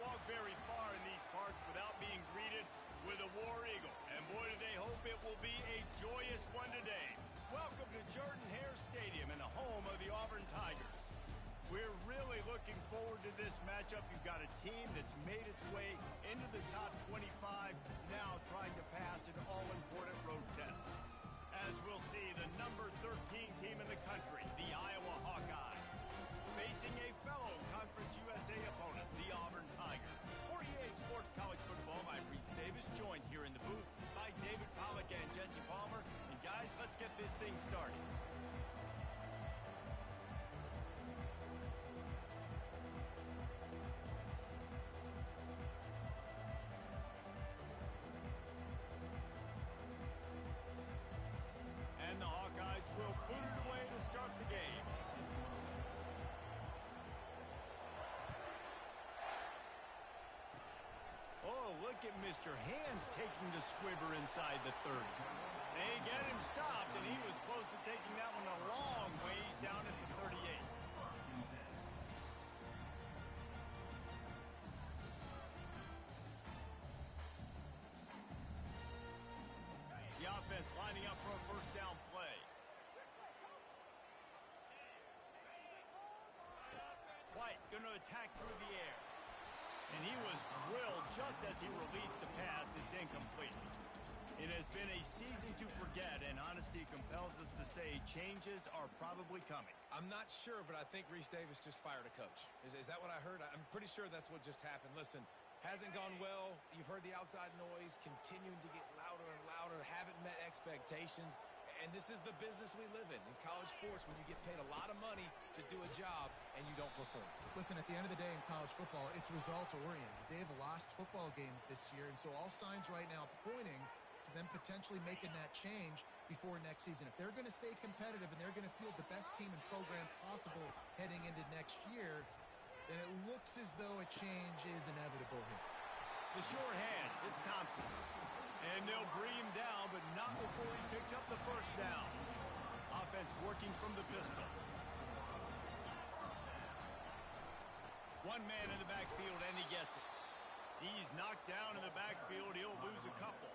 walk very far in these parts without being greeted with a War Eagle. And boy, do they hope it will be a joyous one today. Welcome to Jordan-Hare Stadium and the home of the Auburn Tigers. We're really looking forward to this matchup. You've got a team that's made its way into the top 25, now trying to pass an all-important road test. As we'll see, the number 13 team in the country, the Iowa Hawkeyes, facing a fellow Conference USA opponent, the Auburn Tigers. For EA Sports College Football, I'm Reese Davis, joined here in the booth by David Pollack and Jesse Palmer. And guys, let's get this thing started. And the Hawkeyes will boot it away to start the game. Oh, look at Mr. Hands taking the squibber inside the 30. They get him stopped, and he was close to taking that one a long ways down at the 38. The offense lining up for a first down play. White going to attack through the air. And he was drilled just as he released the pass. It's incomplete. It has been a season to forget, and honesty compels us to say changes are probably coming. I'm not sure, but I think Reese Davis just fired a coach. Is that what I heard? I'm pretty sure that's what just happened. Listen, hasn't gone well. You've heard the outside noise continuing to get louder and louder. Haven't met expectations. And this is the business we live in college sports, when you get paid a lot of money to do a job and you don't perform. Listen, at the end of the day in college football, it's results-oriented. They have lost football games this year, and so all signs right now pointing to them potentially making that change before next season. If they're going to stay competitive and they're going to field the best team and program possible heading into next year, then it looks as though a change is inevitable here. The short hands, it's Thompson. And they'll bring him down, but not before he picks up the first down. Offense working from the pistol. One man in the backfield, and he gets it. He's knocked down in the backfield. He'll lose a couple.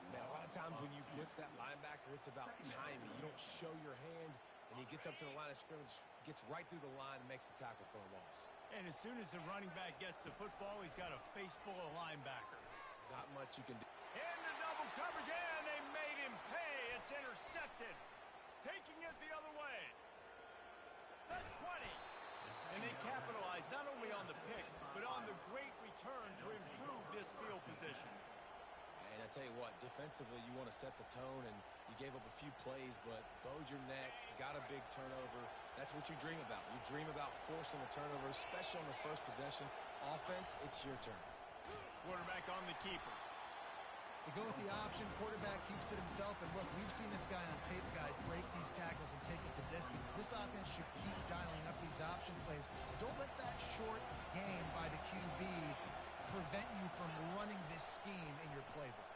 Man, a lot of times when you blitz that linebacker, it's about timing. You don't show your hand, and he gets up to the line of scrimmage, gets right through the line, and makes the tackle for a loss. And as soon as the running back gets the football, he's got a face full of linebackers. Not much you can do. Into double coverage, and they made him pay. It's intercepted. Taking it the other way. The 20. And they capitalized not only on the pick, but on the great return to improve this field position. And I tell you what, defensively, you want to set the tone, and you gave up a few plays, but bowed your neck, got a big turnover. That's what you dream about. You dream about forcing the turnover, especially on the first possession. Offense, it's your turn. Quarterback on the keeper. They go with the option. Quarterback keeps it himself. And look, we've seen this guy on tape, guys, break these tackles and take it the distance. This offense should keep dialing up these option plays. Don't let that short game by the QB prevent you from running this scheme in your playbook.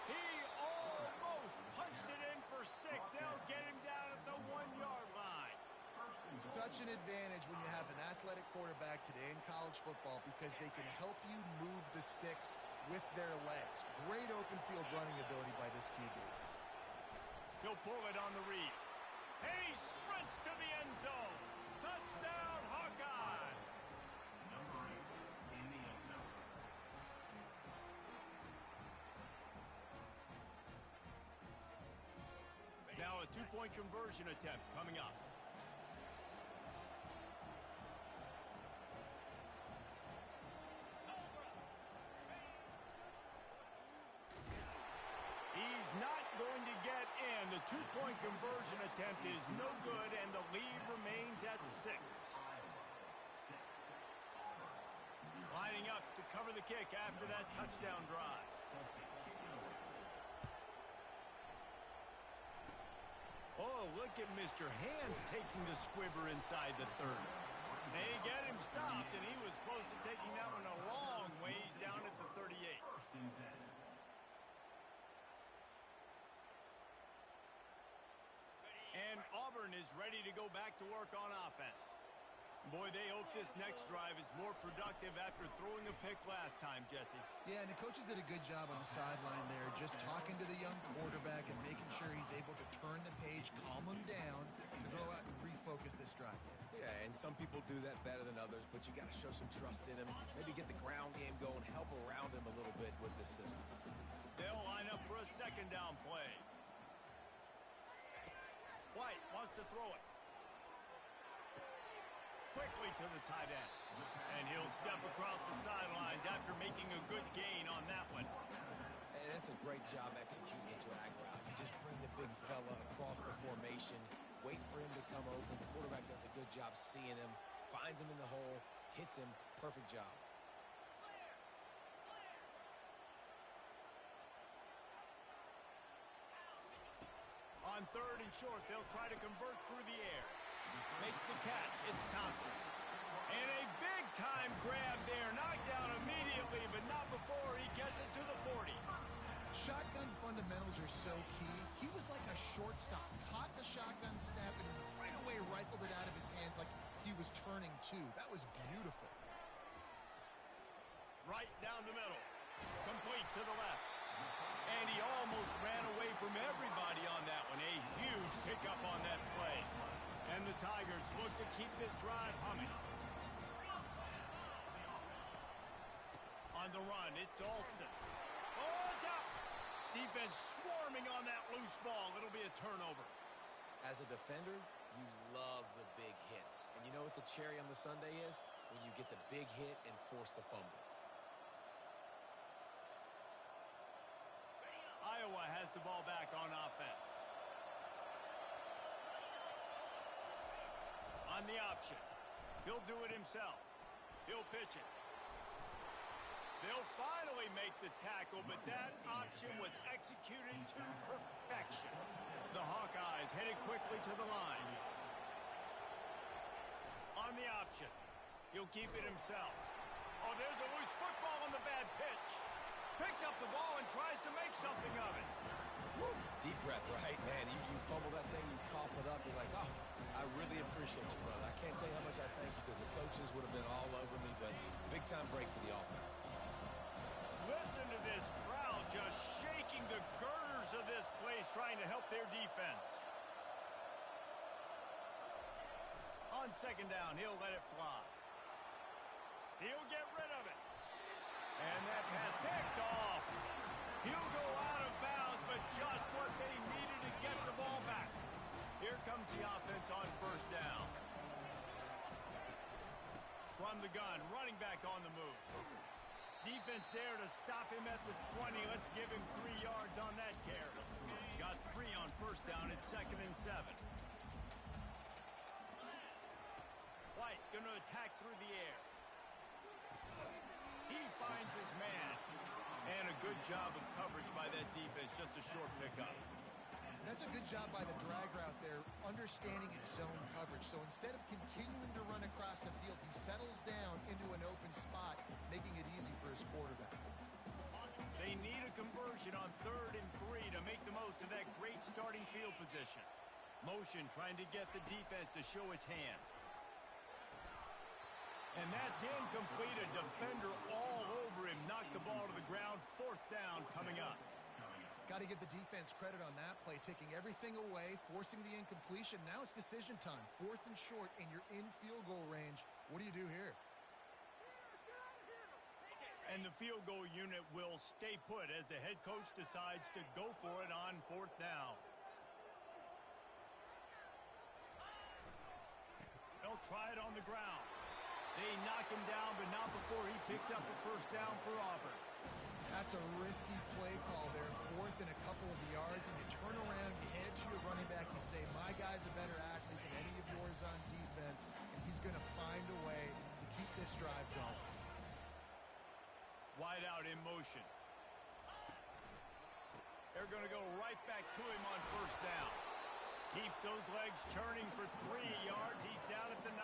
He almost punched it in for 6. They'll get him down at the 1-yard line. Such an advantage when you have an athletic quarterback today in college football, because they can help you move the sticks with their legs. Great open field running ability by this QB. He'll pull it on the read. And he sprints to the end zone. Touchdown, Hawkeyes! Number 8 in the end zone. Now a two-point conversion attempt coming up. He's not going to get in. The two-point conversion attempt is no good, and the lead remains at 6. Lining up to cover the kick after that touchdown drive. Oh, look at Mr. Hands taking the squibber inside the 30. They get him stopped, and he was close to taking that one a long ways down at the 38. And Auburn is ready to go back to work on offense. Boy, they hope this next drive is more productive after throwing a pick last time, Jesse. Yeah, and the coaches did a good job on the sideline there, just talking to the young quarterback and making sure he's able to turn the page, calm him down, to go out and refocus this drive. Yeah, and some people do that better than others, but you got to show some trust in him. Maybe get the ground game going, help around him a little bit with this system. They'll line up for a second down play. White wants to throw it. Quickly to the tight end. And he'll step across the sidelines after making a good gain on that one. And that's a great job executing the drag route. You just bring the big fella across the formation, wait for him to come open. The quarterback does a good job seeing him, finds him in the hole, hits him. Perfect job. On third and short, they'll try to convert through the air. Makes the catch. It's Thompson. And a big-time grab there. Knocked down immediately, but not before he gets it to the 40. Shotgun fundamentals are so key. He was like a shortstop. Caught the shotgun snap and right away rifled it out of his hands like he was turning too. That was beautiful. Right down the middle. Complete to the left. And he almost ran away from everybody on that one. A huge pickup on that play. And the Tigers look to keep this drive humming. On the run, it's Alston. Oh, it's out! Defense swarming on that loose ball. It'll be a turnover. As a defender, you love the big hits. And you know what the cherry on the sundae is? When you get the big hit and force the fumble. Iowa has the ball back on offense. On the option. He'll do it himself. He'll pitch it. They'll finally make the tackle, but that option was executed to perfection. The Hawkeyes headed quickly to the line. On the option. He'll keep it himself. Oh, there's a loose football on the bad pitch. Picks up the ball and tries to make something of it. Woo. Deep breath, right? Man, you fumble that thing, you cough it up, you're like, oh, I really appreciate you, brother. I can't tell you how much I thank you because the coaches would have been all over me, but big-time break for the offense. Listen to this crowd just shaking the girders of this place, trying to help their defense. On second down, he'll let it fly. He'll get rid of it. And that pass picked off. He'll go out of bounds, but just what they needed to get the ball back. Here comes the offense on first down. From the gun, running back on the move. Defense there to stop him at the 20. Let's give him 3 yards on that carry. Got 3 on first down. It's 2nd and 7. White going to attack through the air. He finds his man. And a good job of coverage by that defense. Just a short pickup. That's a good job by the drag route there, understanding its zone coverage. So instead of continuing to run across the field, he settles down into an open spot, making it easy for his quarterback. They need a conversion on 3rd and 3 to make the most of that great starting field position. Motion trying to get the defense to show his hand. And that's incomplete. A defender all over him. Knocked the ball to the ground. 4th down coming up. Got to give the defense credit on that play, taking everything away, forcing the incompletion. Now it's decision time. 4th and short, and you're in field goal range. What do you do here? And the field goal unit will stay put as the head coach decides to go for it on 4th down. They'll try it on the ground. They knock him down, but not before he picks up a first down for Auburn. That's a risky play call there. 4th and a couple of yards, and you turn around, you hand it to your running back, you say, my guy's a better athlete than any of yours on defense, and he's going to find a way to keep this drive going. Wide out in motion. They're going to go right back to him on first down. Keeps those legs churning for 3 yards. He's down at the 9.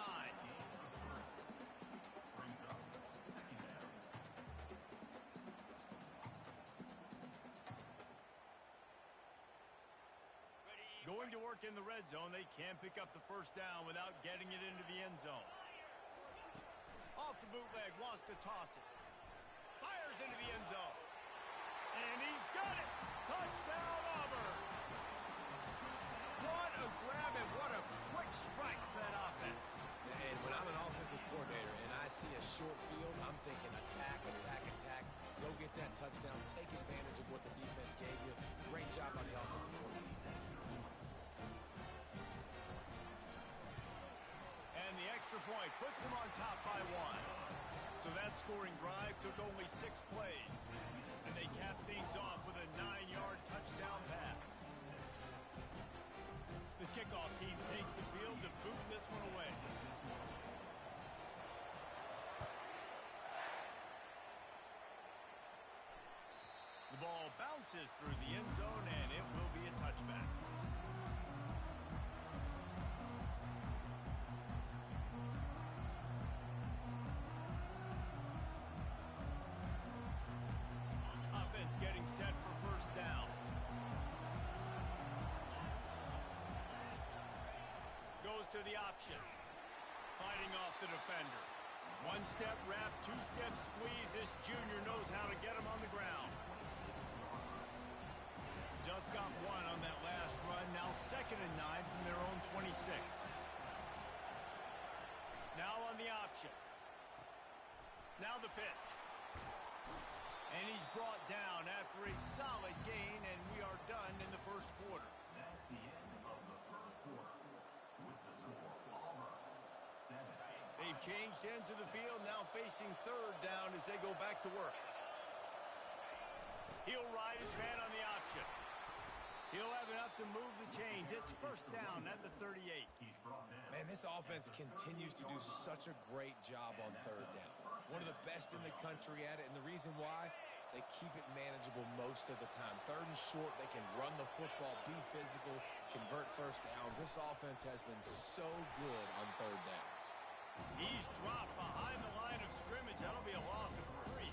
Going to work in the red zone. They can pick up the first down without getting it into the end zone. off the bootleg, wants to toss it. Fires into the end zone. And he's got it. Touchdown, Auburn. What a grab and what a quick strike for that offense. And when I'm an offensive coordinator and I see a short field, I'm thinking attack, attack, attack. Go get that touchdown. Take advantage of what the defense gave you. Great job on the offensive coordinator. And the extra point puts them on top by 1. So that scoring drive took only 6 plays. And they capped things off with a 9-yard touchdown pass. The kickoff team takes the field to boot this one away. The ball bounces through the end zone, and it will be a touchback. Offense getting set for first down. Goes to the option. Fighting off the defender. 1-step wrap, 2-step squeeze. This junior knows how to get him on the ground. Just got 1 on that last run. Now 2nd and 9 from their own 26. Now on the option. Now the pitch. And he's brought down after a solid gain, and we are done in the first quarter. That's the end of the first quarter. With the score, Auburn 7. They've changed ends of the field, now facing third down as they go back to work. He'll ride his man on the option. He'll have enough to move the chains. It's first down at the 38. He's brought down. Man, this offense continues to do such a great job on third down. One of the best in the country at it, and the reason why, they keep it manageable most of the time. 3rd and short, they can run the football, be physical, convert first downs. This offense has been so good on third downs. He's dropped behind the line of scrimmage. That'll be a loss of 3.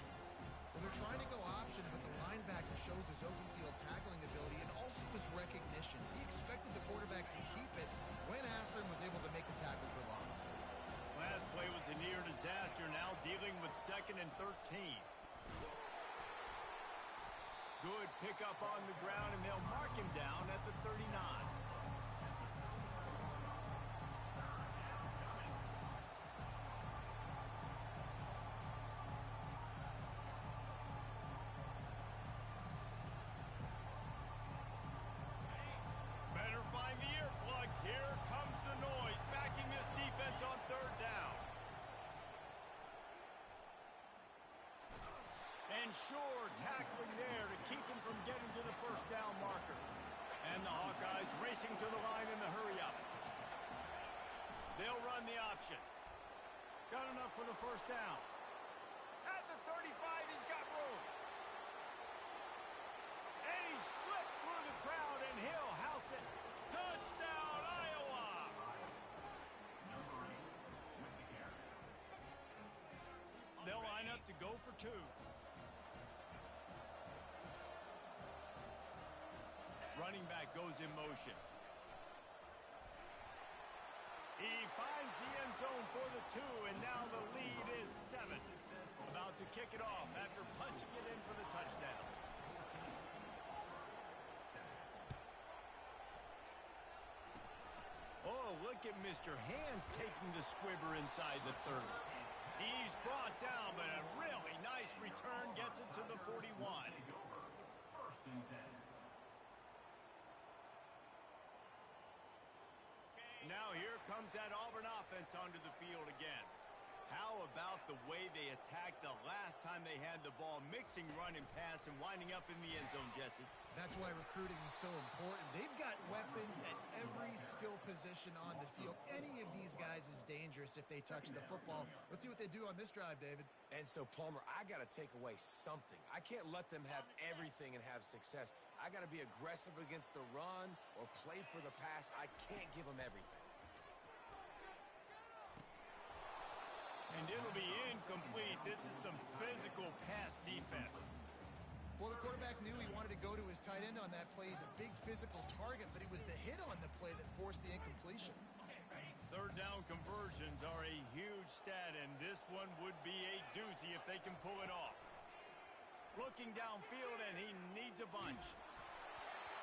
Well, they're trying to go option, but the linebacker shows his open field tackling ability and also his recognition. He expected the quarterback to keep it, went after him, was able to make the tackle for loss. Last play was a near disaster, now dealing with 2nd and 13. Good pickup on the ground, and they'll mark him down at the 39. Better find the earplugs. Here comes the noise, backing this defense on third down. And sure, tackling there to keep him from getting to the first down marker. And the Hawkeyes racing to the line in the hurry-up. They'll run the option. Got enough for the first down. At the 35, he's got room. And he slipped through the crowd, and he'll house it. Touchdown, Iowa! Number 8 with the carry. They'll line up to go for 2. Running back goes in motion. He finds the end zone for the 2, and now the lead is 7. About to kick it off after punching it in for the touchdown. Oh, look at Mr. Hands taking the squibber inside the 30. He's brought down, but a really nice return gets it to the 41. First and 10. Now here comes that Auburn offense onto the field again. How about the way they attacked the last time they had the ball, mixing run and pass and winding up in the end zone, Jesse? That's why recruiting is so important. They've got weapons at every skill position on the field. Any of these guys is dangerous if they touch the football. Let's see what they do on this drive, David. And so, Palmer, I got to take away something. I can't let them have everything and have success. I got to be aggressive against the run or play for the pass. I can't give them everything. And it'll be incomplete. This is some physical pass defense. Well, the quarterback knew he wanted to go to his tight end on that play. He's a big physical target, but it was the hit on the play that forced the incompletion. Third down conversions are a huge stat, and this one would be a doozy if they can pull it off. Looking downfield, and he needs a bunch.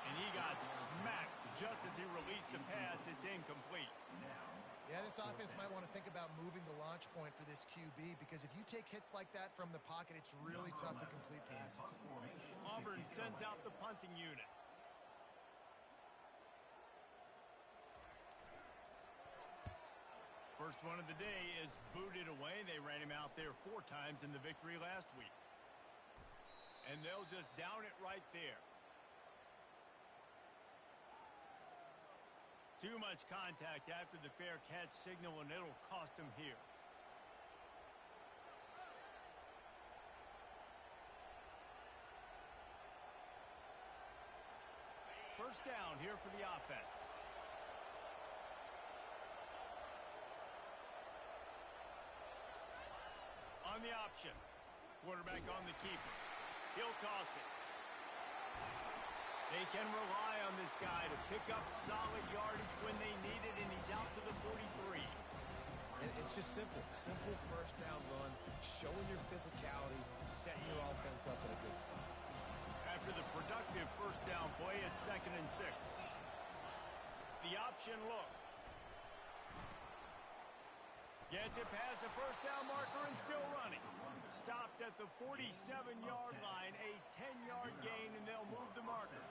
And he got smacked just as he released the pass. It's incomplete. Yeah, this offense might want to think about moving the launch point for this QB, because if you take hits like that from the pocket, it's really tough to complete passes. Auburn sends out the punting unit. First one of the day is booted away. They ran him out there 4 times in the victory last week. And they'll just down it right there. Too much contact after the fair catch signal, and it'll cost him here. First down here for the offense. On the option. Quarterback on the keeper. He'll toss it. They can rely on this guy to pick up solid yardage when they need it, and he's out to the 43. And it's just simple. Simple first down run, showing your physicality, setting your offense up in a good spot. After the productive first down play, it's 2nd and 6. The option look. Gets it past the first down marker and still running. Stopped at the 47-yard line, a 10-yard gain, and they'll move the markers.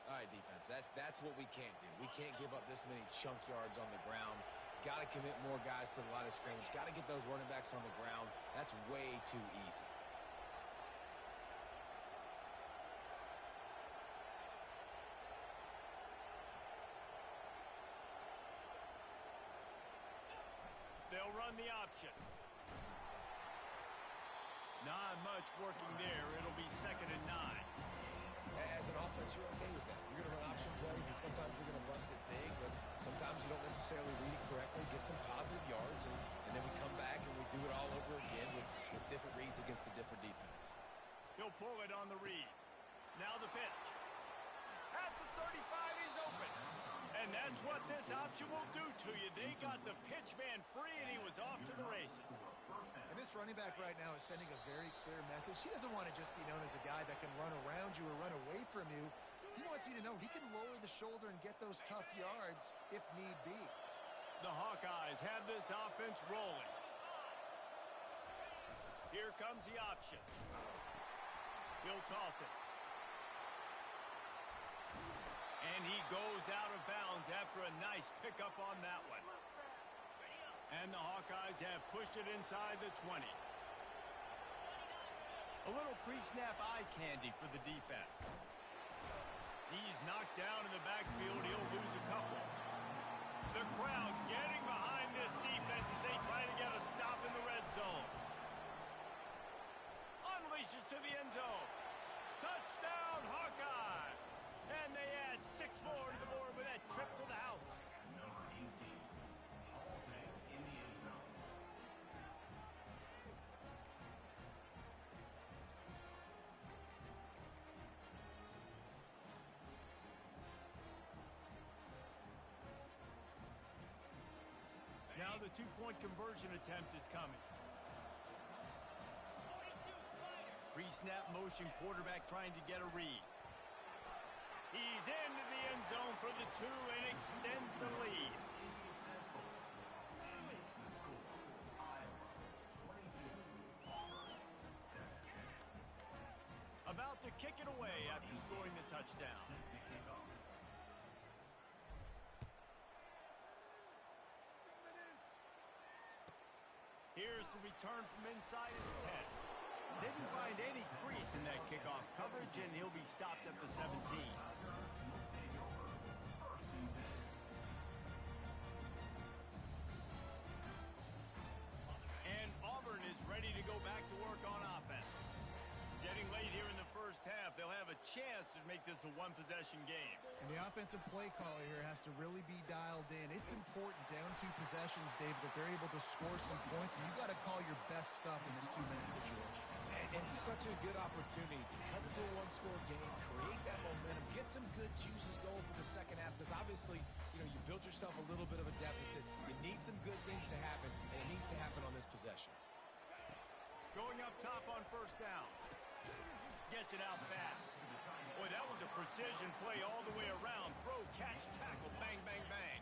All right, defense, that's what we can't do. We can't give up this many chunk yards on the ground. Got to commit more guys to the line of scrimmage. Got to get those running backs on the ground. That's way too easy. They'll run the option. Not much working there. It'll be 2nd and 9. As an offense, you're okay with that. You're going to run option plays, and sometimes you're going to bust it big, but sometimes you don't necessarily read it correctly, get some positive yards, and then we come back and we do it all over again with different reads against a different defense. He'll pull it on the read. Now the pitch. At the 35, he's open. And that's what this option will do to you. They got the pitch man free, and he was off to the races. And this running back right now is sending a very clear message. He doesn't want to just be known as a guy that can run around you or run away from you. He wants you to know he can lower the shoulder and get those tough yards if need be. The Hawkeyes have this offense rolling. Here comes the option. He'll toss it. And he goes out of bounds after a nice pickup on that one. And the Hawkeyes have pushed it inside the 20. A little pre-snap eye candy for the defense. He's knocked down in the backfield. He'll lose a couple. The crowd getting behind this defense as they try to get a stop in the red zone. Unleashes to the end zone. Touchdown, Hawkeyes! And they add 6 more to the board with that trip to the house. Number 18, Hawkeyes in the end zone. Now the 2-point conversion attempt is coming. Pre-snap motion, quarterback trying to get a read. He's into the end zone for the 2 and extends the lead. And makes the score. Iowa 22, Auburn 7. About to kick it away after scoring the touchdown. Set to kick off. Here's the return from inside his 10. Didn't find any crease in that kickoff coverage, and he'll be stopped at the 17. And Auburn is ready to go back to work on offense. Getting late here in the first half, they'll have a chance to make this a one-possession game. And the offensive play caller here has to really be dialed in. It's important down 2 possessions, David, that they're able to score some points, and you got to call your best stuff in this 2-minute situation. And such a good opportunity to cut into a one-score game, create that momentum, get some good juices going for the second half, because obviously, you built yourself a little bit of a deficit. You need some good things to happen, and it needs to happen on this possession. Going up top on first down. Gets it out fast. Boy, that was a precision play all the way around. Throw, catch, tackle, bang, bang, bang.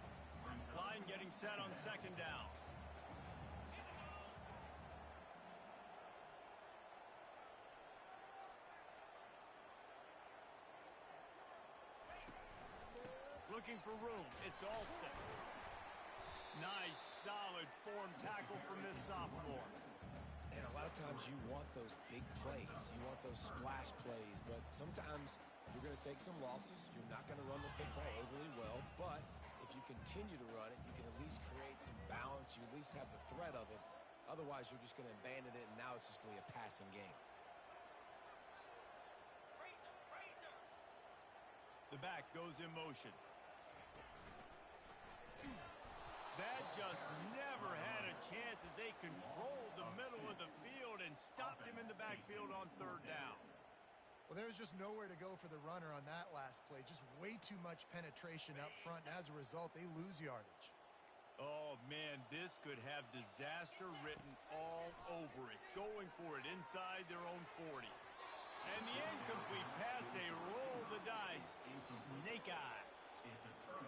Line getting set on second down. Looking for room. It's Alston. Nice, solid form tackle from this sophomore. And a lot of times you want those big plays. You want those splash plays. But sometimes you're going to take some losses. You're not going to run the football overly well. But if you continue to run it, you can at least create some balance. You at least have the threat of it. Otherwise, you're just going to abandon it, and now it's just going to be a passing game. The back goes in motion. That just never had a chance as they controlled the middle of the field and stopped him in the backfield on third down. Well, there was just nowhere to go for the runner on that last play. Just way too much penetration up front, and as a result, they lose yardage. Oh, man, this could have disaster written all over it. Going for it inside their own 40. And the incomplete pass, they roll the dice. Snake eyes.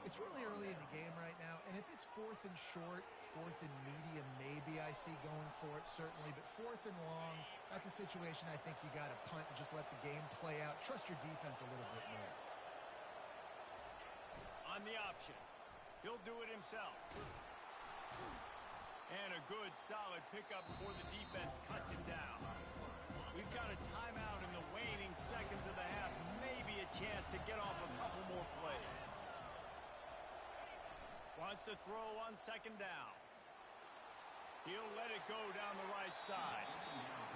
It's really early in the game right now, and if it's 4th and short, 4th and medium, maybe I see going for it, certainly. But 4th and long, that's a situation I think you got to punt and just let the game play out. Trust your defense a little bit more. On the option. He'll do it himself. And a good, solid pickup before the defense cuts him down. We've got a timeout in the waning seconds of the half. Maybe a chance to get off a couple more plays. Wants to throw on second down. He'll let it go down the right side.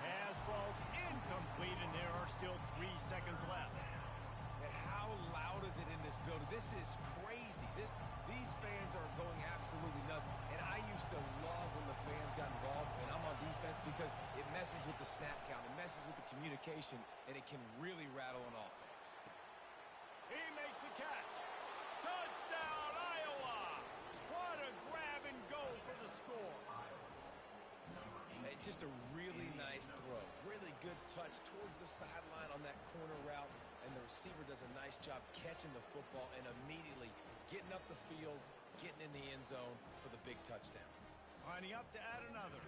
Pass falls incomplete, and there are still 3 seconds left. And how loud is it in this building? This is crazy. These fans are going absolutely nuts. And I used to love when the fans got involved, and I'm on defense, because it messes with the snap count. It messes with the communication, and it can really rattle an offense. He makes the catch. Touchdown, Iowa! What a grab and go for the score. And just a really nice throw. Really good touch towards the sideline on that corner route. And the receiver does a nice job catching the football and immediately getting up the field, getting in the end zone for the big touchdown. Lining up to add another.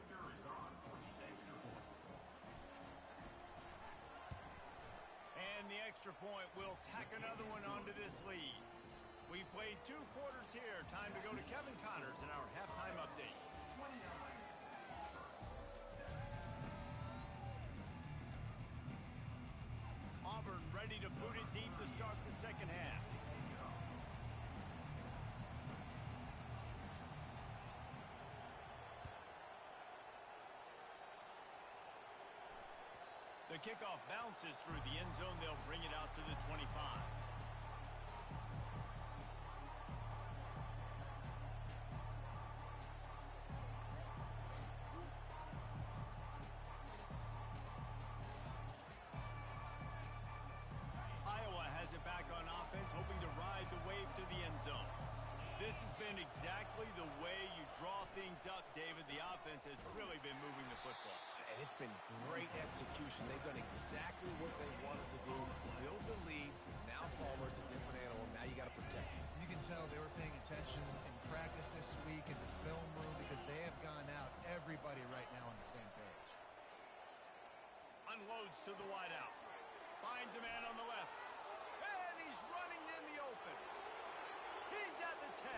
And the extra point will tack another one onto this lead. We've played 2 quarters here. Time to go to Kevin Connors in our halftime update. Auburn ready to boot it deep to start the second half. The kickoff bounces through the end zone. They'll bring it out to the 25. Iowa has it back on offense, hoping to ride the wave to the end zone. This has been exactly the way you draw things up, David. The offense has really been moving the football. And it's been great execution. They've done exactly what they wanted to do. Build the lead. Now Palmer's a different animal. Now you got to protect him. You can tell they were paying attention in practice this week in the film room, because they have gone out, everybody right now on the same page. Unloads to the wideout. Finds a man on the left. And he's running in the open. He's at the 10.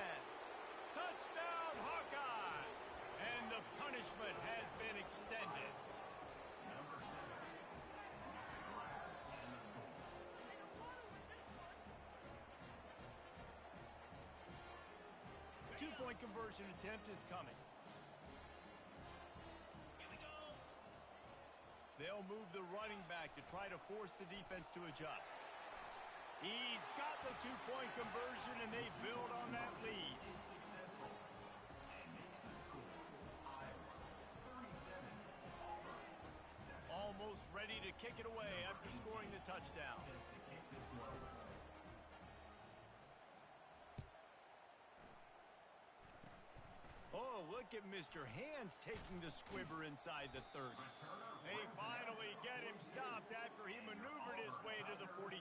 Touchdown, Hawkeye! And the punishment has been extended. Number 7. And the score. Two-point conversion attempt is coming. They'll move the running back to try to force the defense to adjust. He's got the two-point conversion, and they build on that lead. Almost ready to kick it away after scoring the touchdown. Oh, look at Mr. Hands taking the squibber inside the 30. They finally get him stopped after he maneuvered his way to the 42.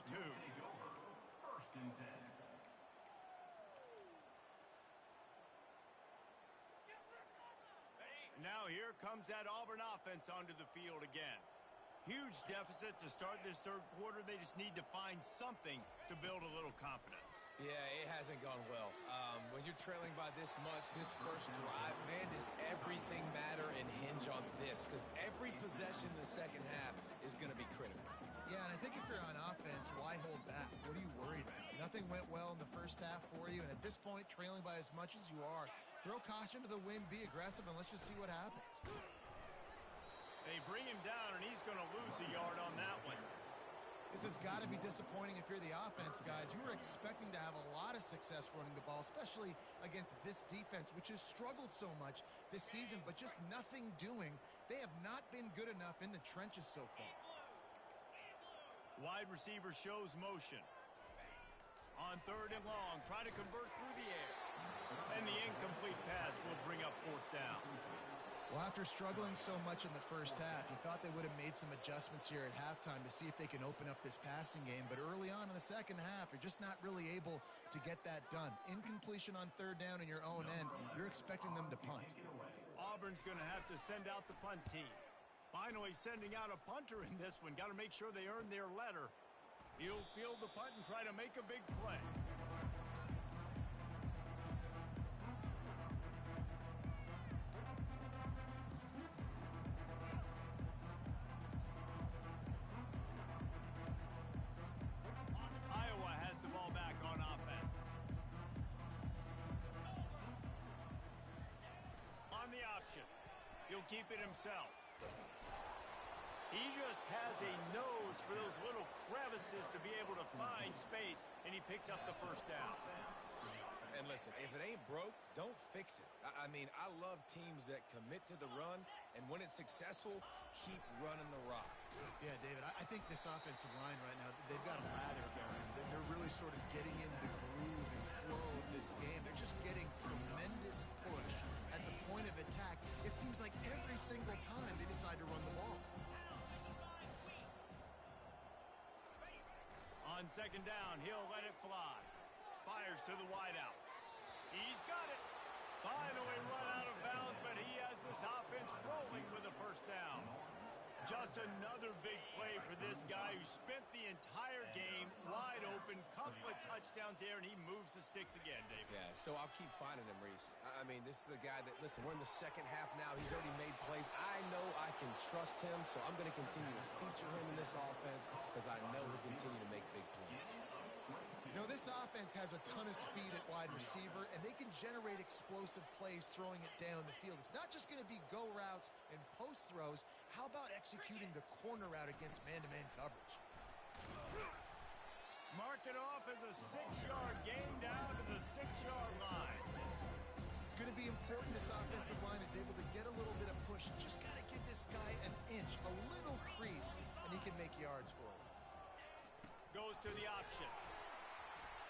Now here comes that Auburn offense onto the field again. Huge deficit to start this third quarter. They just need to find something to build a little confidence. Yeah, it hasn't gone well. When you're trailing by this much, this first drive, man, does everything matter and hinge on this? Because every possession in the second half is going to be critical. Yeah, and I think if you're on offense, why hold back? What are you worried about? Nothing went well in the first half for you, and at this point, trailing by as much as you are, throw caution to the wind, be aggressive, and let's just see what happens. They bring him down, and he's going to lose a yard on that one. This has got to be disappointing if you're the offense, guys. You were expecting to have a lot of success running the ball, especially against this defense, which has struggled so much this season, but just nothing doing. They have not been good enough in the trenches so far. Wide receiver shows motion. On third and long, trying to convert through the air. And the incomplete pass will bring up fourth down. Well, after struggling so much in the first half, you thought they would have made some adjustments here at halftime to see if they can open up this passing game. But early on in the second half, you're just not really able to get that done. Incompletion on third down in your own end, you're expecting them to punt. Auburn's going to have to send out the punt team. Finally sending out a punter in this one. Got to make sure they earn their letter. He'll field the punt and try to make a big play. Iowa has the ball back on offense. On the option. He'll keep it himself. He just has a nose for those little crevices to be able to find space, and he picks up the first down. And listen, if it ain't broke, don't fix it. I mean, I love teams that commit to the run, and when it's successful, keep running the rock. Yeah, David, I think this offensive line right now, they've got a lather going. They're really sort of getting in the groove and flow of this game. They're just getting tremendous push at the point of attack. It seems like every single time they decide to run the ball. On second down, he'll let it fly. Fires to the wideout. He's got it. Finally run out of bounds, but he has this offense rolling with a first down. Just another big play for this guy who spent the entire game wide open, couple of touchdowns there, and he moves the sticks again, David. Yeah, so I'll keep finding him, Reese. I mean, this is a guy that, listen, we're in the second half now. He's already made plays. I know I can trust him, so I'm going to continue to feature him in this offense because I know he'll continue to make big plays. You know, this offense has a ton of speed at wide receiver, and they can generate explosive plays throwing it down the field. It's not just going to be go routes and post throws. How about executing the corner route against man-to-man coverage? Mark it off as a 6-yard gain down to the 6-yard line. It's going to be important this offensive line is able to get a little bit of push. Just got to give this guy an inch, a little crease, and he can make yards for him. Goes to the option.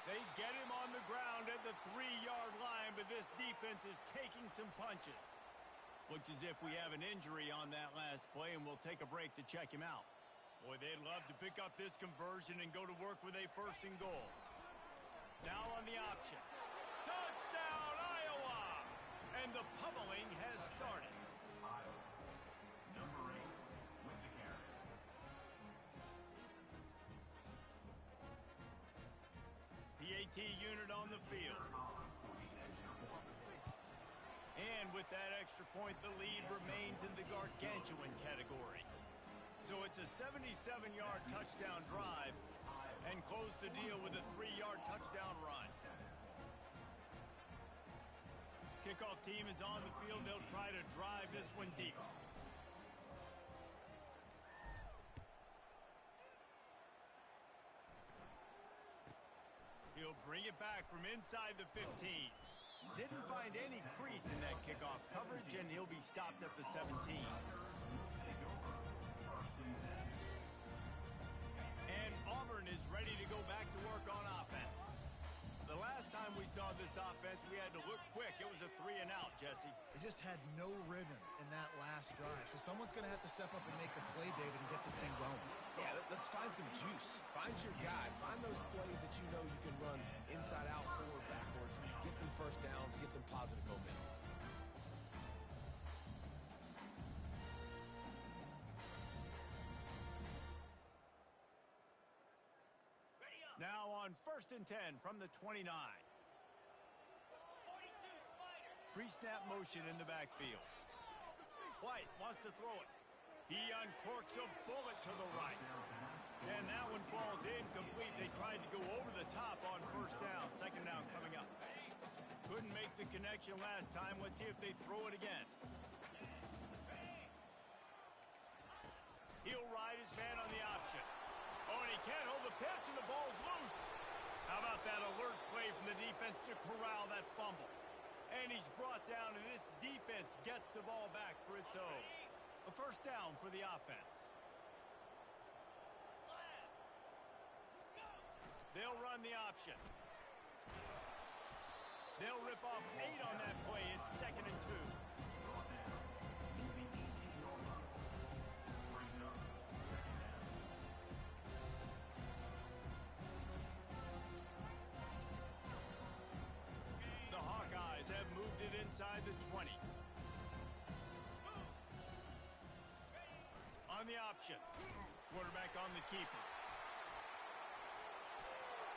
They get him on the ground at the 3-yard line, but this defense is taking some punches. Looks as if we have an injury on that last play, and we'll take a break to check him out. Boy, they'd love to pick up this conversion and go to work with a first and goal. Now on the option. Touchdown, Iowa! And the pummeling has started. Iowa, number 8 with the carry. PAT unit on the field. And with that extra point, the lead remains in the gargantuan category. So it's a 77-yard touchdown drive and close the deal with a 3-yard touchdown run. Kickoff team is on the field. They'll try to drive this one deep. He'll bring it back from inside the 15. Didn't find any crease in that kickoff coverage, and he'll be stopped at the 17. And Auburn is ready to go back to work on offense. The last time we saw this offense, we had to look quick. It was a 3-and-out, Jesse. They just had no rhythm in that last drive. So someone's going to have to step up and make a play, David, and get this thing going. Yeah, let's find some juice. Find your guy. Find those plays that you know you can run inside out, forward, backwards. Get some first downs. Get some positive momentum. Now on 1st and 10 from the 29. Pre-snap motion in the backfield. White wants to throw it. He uncorks a bullet to the right. And that one falls incomplete. They tried to go over the top on 1st down. 2nd down coming up. Couldn't make the connection last time. Let's see if they throw it again. He'll ride his man on the option. Oh, and he can't hold the pitch, and the ball's loose. How about that alert play from the defense to corral that fumble? And he's brought down, and this defense gets the ball back for its own. A 1st down for the offense. They'll run the option. They'll rip off 8 on that play. It's 2nd and 2. The Hawkeyes have moved it inside the 20. On the option. Quarterback on the keeper.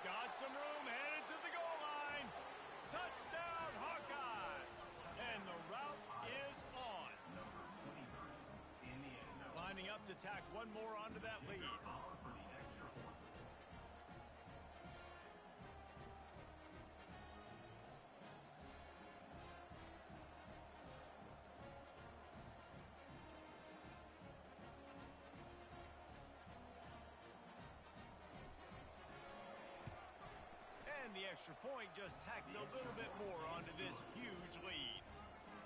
Got some room, headed to the goal line. Touchdown, Hawkeye! And the route is on. Lining up to tack one more onto that lead. And the extra point just tacks a little bit more onto this huge lead.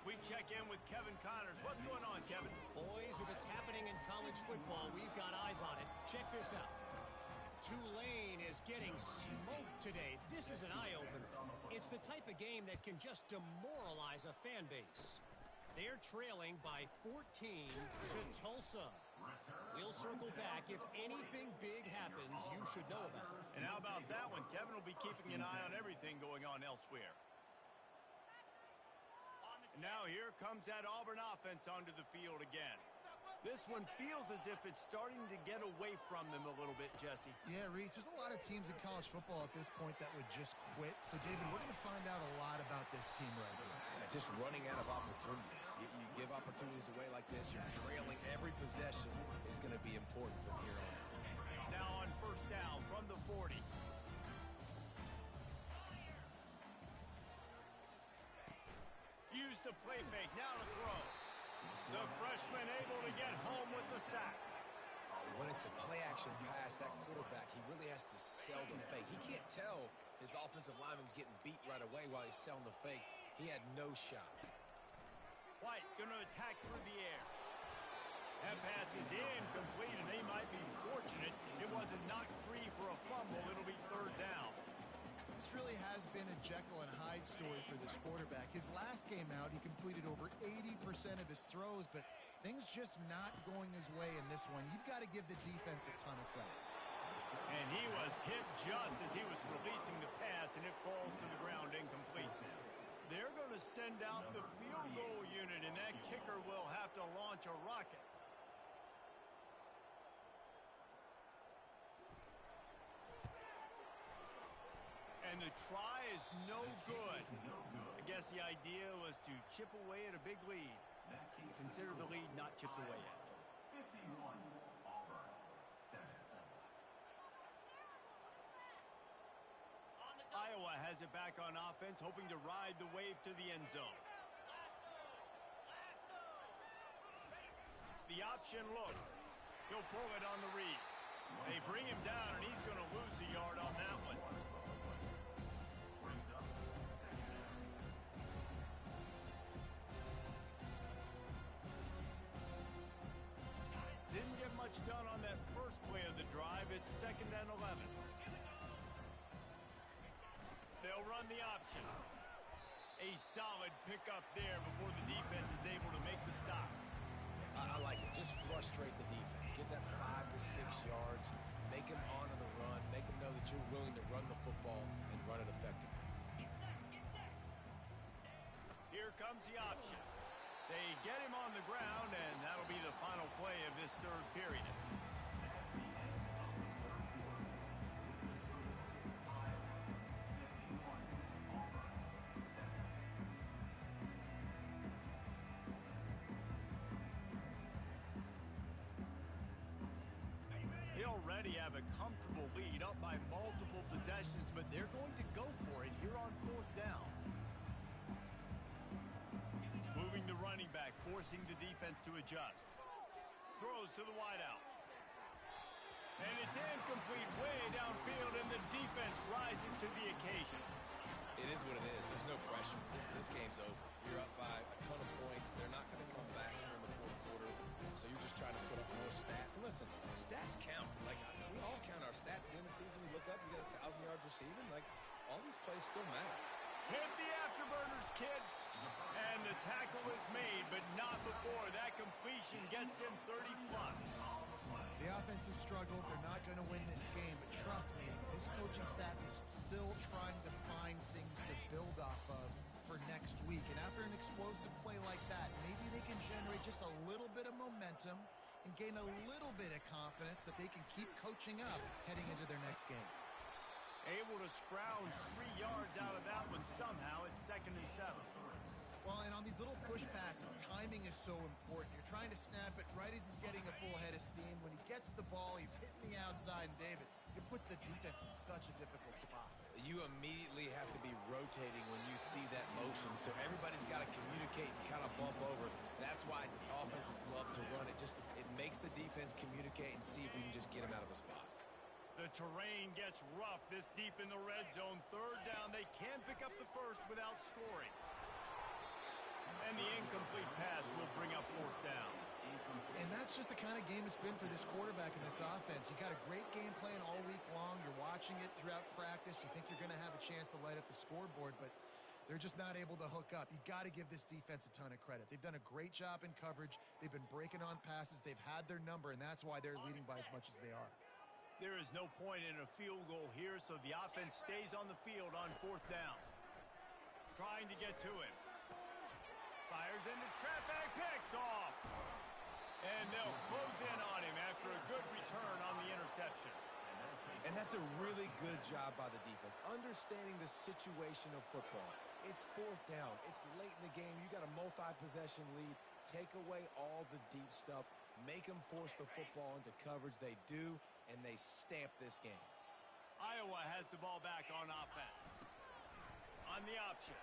We check in with Kevin Connors. What's going on, Kevin? Boys, if it's happening in college football, we've got eyes on it. Check this out. Tulane is getting smoked today. This is an eye-opener. It's the type of game that can just demoralize a fan base. They're trailing by 14 to Tulsa. We'll circle back. If anything big happens, you should know about it. And how about that one? Kevin will be keeping an eye on everything going on elsewhere. And now here comes that Auburn offense onto the field again. This one feels as if it's starting to get away from them a little bit, Jesse. Yeah, Reese, there's a lot of teams in college football at this point that would just quit. So, David, we're going to find out a lot about this team right here. Just running out of opportunities. You give opportunities away like this, you're trailing every possession is going to be important from here on out. Now on 1st down from the 40. Use the play fake, now to throw. The freshman able to get home with the sack. When it's a play-action pass, that quarterback, he really has to sell the fake. He can't tell his offensive lineman's getting beat right away while he's selling the fake. He had no shot. White going to attack through the air. That pass is incomplete, and they might be fortunate it wasn't knocked free for a fumble. It'll be 3rd down. This really has been a Jekyll and Hyde story for this quarterback. His last game out, he completed over 80% of his throws, but things just not going his way in this one. You've got to give the defense a ton of credit. And he was hit just as he was releasing the pass, and it falls to the ground incomplete. They're going to send out the field goal unit, and that kicker will have to launch a rocket. And the try is no good. I guess the idea was to chip away at a big lead. Consider the lead not chipped away yet. 51, Auburn, 7. Iowa has it back on offense, hoping to ride the wave to the end zone. The option look. He'll pull it on the read. They bring him down, and he's going to lose a yard on that one. much done on that first play of the drive. It's 2nd and 11. They'll run the option. A solid pickup there before the defense is able to make the stop. I like it. Just frustrate the defense. Get that 5 to 6 yards. Make them honor the run. Make them know that you're willing to run the football and run it effectively. Here comes the option. They get him on the ground, and that'll be the final play of this third period. They already have a comfortable lead up by multiple possessions, but they're going to go for it here on 4th down. Moving the running back, forcing the defense to adjust. Throws to the wideout. And it's incomplete way downfield, and the defense rises to the occasion. It is what it is. There's no pressure. This game's over. You're up by a ton of points. They're not going to come back here in the 4th quarter, so you're just trying to put up more stats. And listen, stats count. Like, we all count our stats. At the end of the season, we look up, you got 1,000 yards receiving. Like, all these plays still matter. Hit the afterburners, kid. And the tackle is made, but not before that completion gets them 30-plus. The offense has struggled. They're not going to win this game, but trust me, this coaching staff is still trying to find things to build off of for next week. And after an explosive play like that, maybe they can generate just a little bit of momentum and gain a little bit of confidence that they can keep coaching up heading into their next game. Able to scrounge 3 yards out of that one somehow. It's 2nd and 7. Well, and on these little push passes, timing is so important. You're trying to snap it right as he's getting a full head of steam. When he gets the ball, he's hitting the outside, and David, it puts the defense in such a difficult spot. You immediately have to be rotating when you see that motion, so everybody's got to communicate and kind of bump over. That's why offenses love to run it. It makes the defense communicate and see if you can just get them out of a spot. The terrain gets rough this deep in the red zone. 3rd down, they can pick up the first without scoring. And the incomplete pass will bring up 4th down. And that's just the kind of game it's been for this quarterback and this offense. You got a great game plan all week long. You're watching it throughout practice. You think you're going to have a chance to light up the scoreboard, but they're just not able to hook up. You got to give this defense a ton of credit. They've done a great job in coverage. They've been breaking on passes. They've had their number, and that's why they're leading by as much as they are. There is no point in a field goal here, so the offense stays on the field on 4th down. Trying to get to him. Fires into traffic, picked off. And they'll close in on him after a good return on the interception. And that's a really good job by the defense, understanding the situation of football. It's 4th down. It's late in the game. You got a multi-possession lead. Take away all the deep stuff. Make them force the football into coverage. They do, and they stamp this game. Iowa has the ball back on offense. On the option.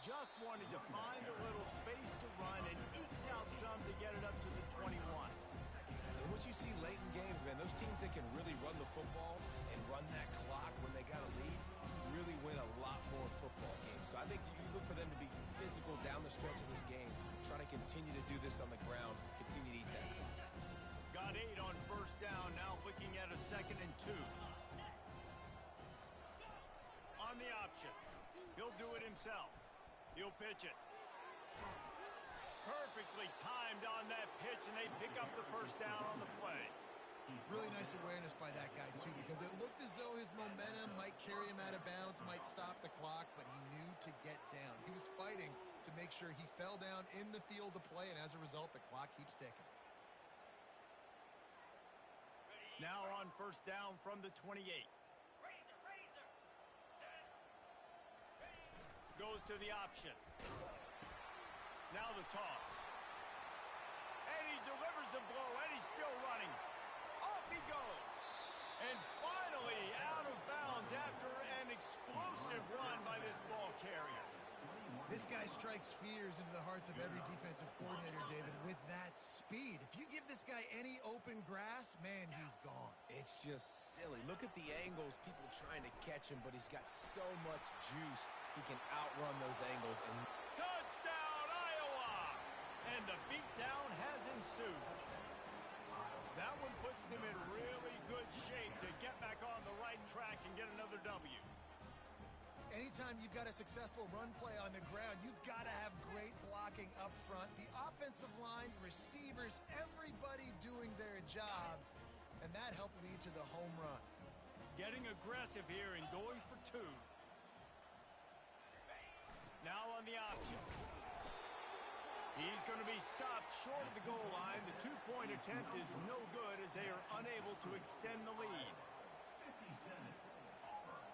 Just wanted to find a little space to run and ekes out some to get it up to the 21. And what you see late in games, man, those teams that can really run the football and run that clock when they got a lead really win a lot more football games. So I think you look for them to be physical down the stretch of this game, try to continue to do this on the ground, continue to eat that clock. Got 8 on 1st down, now looking at a 2nd and 2. On the option. He'll do it himself. He'll pitch it. Perfectly timed on that pitch, and they pick up the 1st down on the play. Really nice awareness by that guy, too, because it looked as though his momentum might carry him out of bounds, might stop the clock, but he knew to get down. He was fighting to make sure he fell down in the field to play, and as a result, the clock keeps ticking. Now on 1st down from the 28. Goes to the option. Now the toss. And he delivers the blow, and he's still running. Off he goes. And finally out of bounds after an explosive run by this ball carrier. This guy strikes fears into the hearts of every defensive coordinator, David, with that speed. If you give this guy any open grass, man, he's gone. It's just silly. Look at the angles, people trying to catch him, but he's got so much juice. He can outrun those angles. And touchdown, Iowa! And the beatdown has ensued. That one Anytime you've got a successful run play on the ground, you've got to have great blocking up front. The offensive line, receivers, everybody doing their job, and that helped lead to the home run. Getting aggressive here and going for two. Now on the option. He's going to be stopped short of the goal line. The two-point attempt is no good as they are unable to extend the lead. 57, Auburn,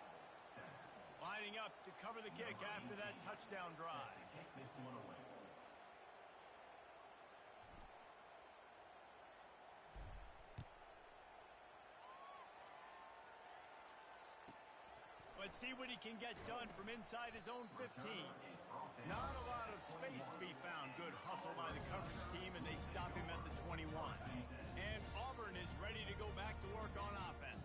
center. Lining up to cover the kick after that touchdown drive. To kick this one away. Let's see what he can get done from inside his own 15. Not a lot of space to be found. Good hustle by the coverage team, and they stop him at the 21. And Auburn is ready to go back to work on offense.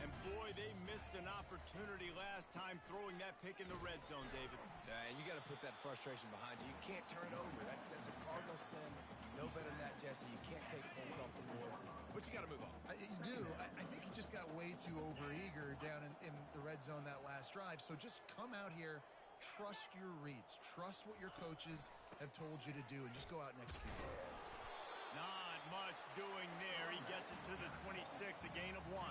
And boy, they missed an opportunity last time throwing that pick in the red zone, David. And you got to put that frustration behind you. You can't turn it over. That's a cardinal sin. You know better than that, Jesse. You can't take points off the board. But you got to move on. You do. I think he just got way too overeager down in the red zone that last drive. So just come out here, trust your reads, trust what your coaches have told you to do, and just go out and execute the offense. Not much doing there. He gets it to the 26, a gain of 1.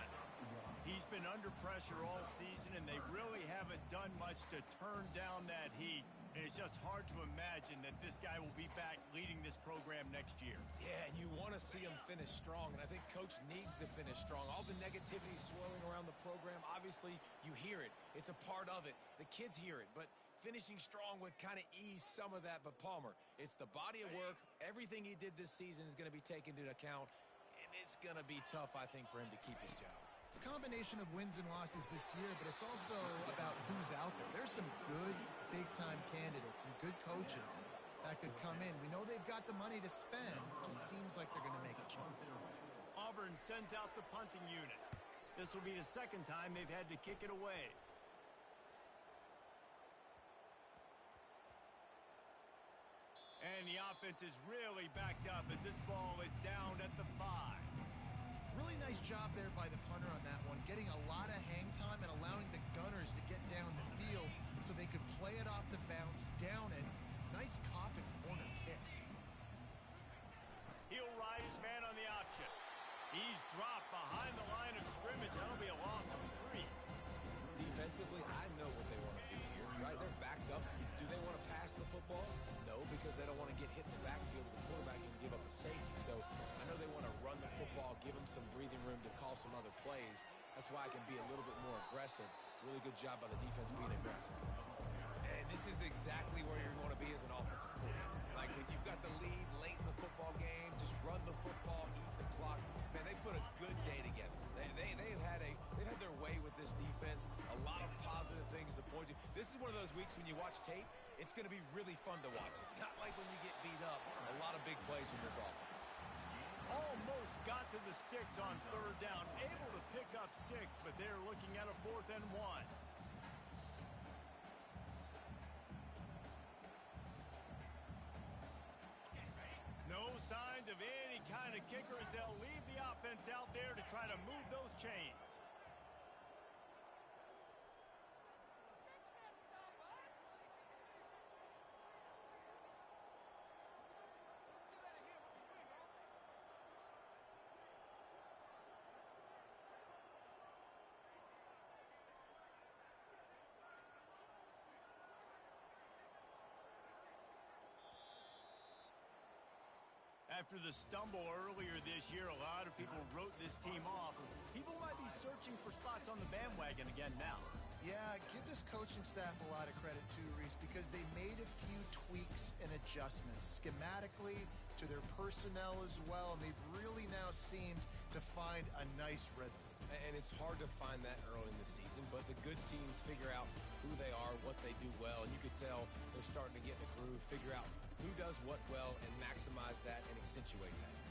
He's been under pressure all season, and they really haven't done much to turn down that heat. And it's just hard to imagine that this guy will be back leading this program next year. Yeah, and you want to see him finish strong, and I think Coach needs to finish strong. All the negativity swirling around the program, obviously, you hear it. It's a part of it. The kids hear it, but finishing strong would kind of ease some of that. But Palmer, it's the body of work. Everything he did this season is going to be taken into account, and it's going to be tough, I think, for him to keep his job. It's a combination of wins and losses this year, but it's also about who's out there. There's some good big-time candidates, some good coaches that could come in. We know they've got the money to spend. Just seems like they're going to make a change. Auburn sends out the punting unit. This will be the second time they've had to kick it away. And the offense is really backed up as this ball is down at the 5. Really nice job there by the punter on that one, getting a lot of hang time and allowing the Gunners to get down the field so they could play it off the bounce, down it. Nice coffin corner kick. He'll ride his man on the option. He's dropped behind the line of scrimmage. That'll be a loss of 3. Defensively, I know what they want to do here, right? They're backed up. Do they want to pass the football? No, because they don't want to get hit in the backfield with the quarterback and give up a safety. So I know they want to run the football, give them some breathing room to call some other plays. That's why I can be a little bit more aggressive. Really good job by the defense being aggressive. And this is exactly where you want to be as an offensive coordinator. Like when you've got the lead late in the football game, just run the football, eat the clock. Man, they put a good day together. They've had their way with this defense. A lot of positive things to point to. This is one of those weeks when you watch tape, it's going to be really fun to watch it. Not like when you get beat up. A lot of big plays from this offense. Almost got to the sticks on 3rd down. Able to pick up 6, but they're looking at a 4th and 1. No signs of any kind of kicker as they'll leave the offense out there to try to move those chains. After the stumble earlier this year, a lot of people wrote this team off. People might be searching for spots on the bandwagon again now. Yeah, give this coaching staff a lot of credit too, Reese, because they made a few tweaks and adjustments schematically to their personnel as well, and they've really now seemed to find a nice rhythm. And it's hard to find that early in the season, but the good teams figure out who they are, what they do well, and you could tell they're starting to get in the groove, figure out who does what well, and maximize that and accentuate that.